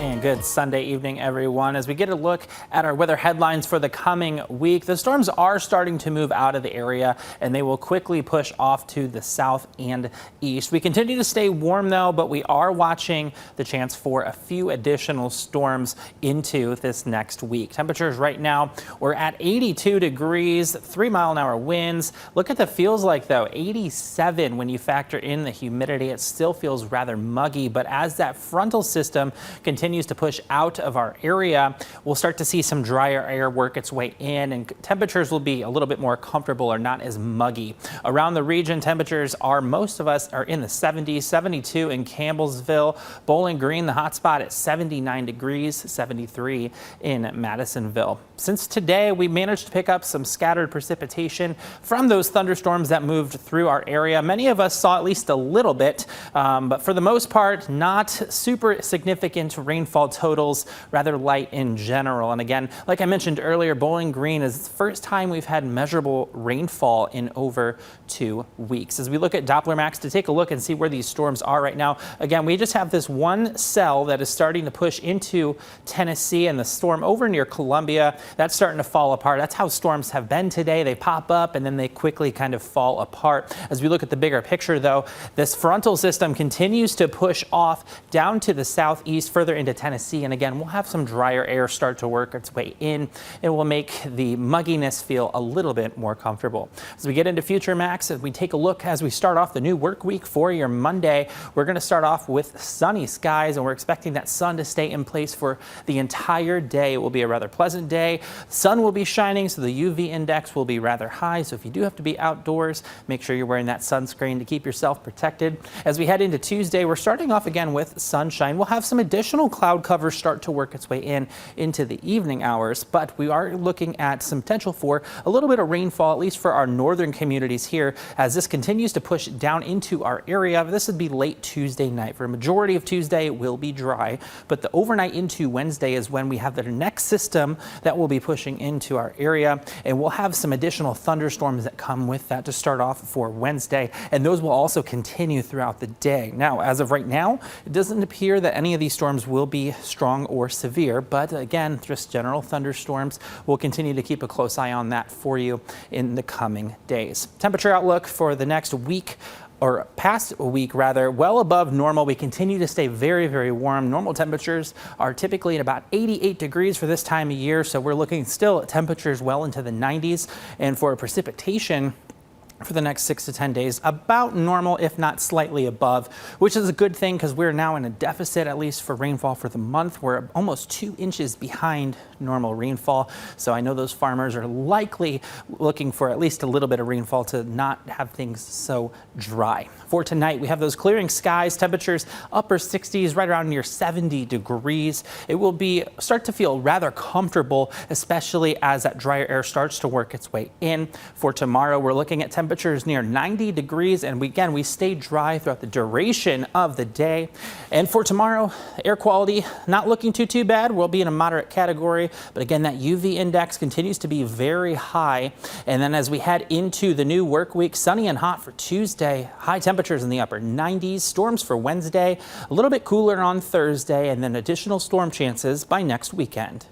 And good Sunday evening, everyone. As we get a look at our weather headlines for the coming week, the storms are starting to move out of the area and they will quickly push off to the south and east. We continue to stay warm though, but we are watching the chance for a few additional storms into this next week. Temperatures right now, we're at 82 degrees, 3-mile-an-hour winds. Look at the feels like though, 87 when you factor in the humidity. It still feels rather muggy, but as that frontal system continues to push out of our area, we'll start to see some drier air work its way in and temperatures will be a little bit more comfortable or not as muggy. Around the region, temperatures are, most of us are in the 70s, 72 in Campbellsville, Bowling Green, the hot spot at 79 degrees, 73 in Madisonville. Since today, we managed to pick up some scattered precipitation from those thunderstorms that moved through our area. Many of us saw at least a little bit, but for the most part, not super significant rainfall totals, rather light in general. And again, like I mentioned earlier, Bowling Green is the first time we've had measurable rainfall in over 2 weeks. As we look at Doppler Max to take a look and see where these storms are right now, again, we just have this one cell that is starting to push into Tennessee and the storm over near Columbia, that's starting to fall apart. That's how storms have been today. They pop up and then they quickly kind of fall apart. As we look at the bigger picture though, this frontal system continues to push off down to the southeast, further into Tennessee. And again, we'll have some drier air start to work its way in. It will make the mugginess feel a little bit more comfortable. As we get into future max, as we take a look as we start off the new work week for your Monday, we're going to start off with sunny skies and we're expecting that sun to stay in place for the entire day. It will be a rather pleasant day. The sun will be shining, so the UV index will be rather high. So if you do have to be outdoors, make sure you're wearing that sunscreen to keep yourself protected. As we head into Tuesday, we're starting off again with sunshine. We'll have some additional cloud cover start to work its way in into the evening hours, but we are looking at some potential for a little bit of rainfall, at least for our northern communities here, as this continues to push down into our area. This would be late Tuesday night. For a majority of Tuesday, it will be dry, but the overnight into Wednesday is when we have the next system that will be pushing into our area, and we'll have some additional thunderstorms that come with that to start off for Wednesday, and those will also continue throughout the day. Now, as of right now, it doesn't appear that any of these storms will be strong or severe, but again, just general thunderstorms. We'll continue to keep a close eye on that for you in the coming days. Temperature outlook for the next week, or past a week rather, well above normal. We continue to stay very, very warm. Normal temperatures are typically at about 88 degrees for this time of year, so we're looking still at temperatures well into the 90s. And for precipitation, for the next 6 to 10 days, about normal, if not slightly above, which is a good thing because we're now in a deficit, at least for rainfall for the month. We're almost 2 inches behind normal rainfall. So I know those farmers are likely looking for at least a little bit of rainfall to not have things so dry. For tonight, we have those clearing skies, temperatures upper 60s, right around near 70 degrees. It will start to feel rather comfortable, especially as that drier air starts to work its way in. For tomorrow, we're looking at temperatures near 90 degrees, and we stay dry throughout the duration of the day. And for tomorrow, air quality not looking too bad. We'll be in a moderate category, but again, that UV index continues to be very high. And then as we head into the new work week, sunny and hot for Tuesday, high temperatures in the upper 90s, storms for Wednesday, a little bit cooler on Thursday, and then additional storm chances by next weekend.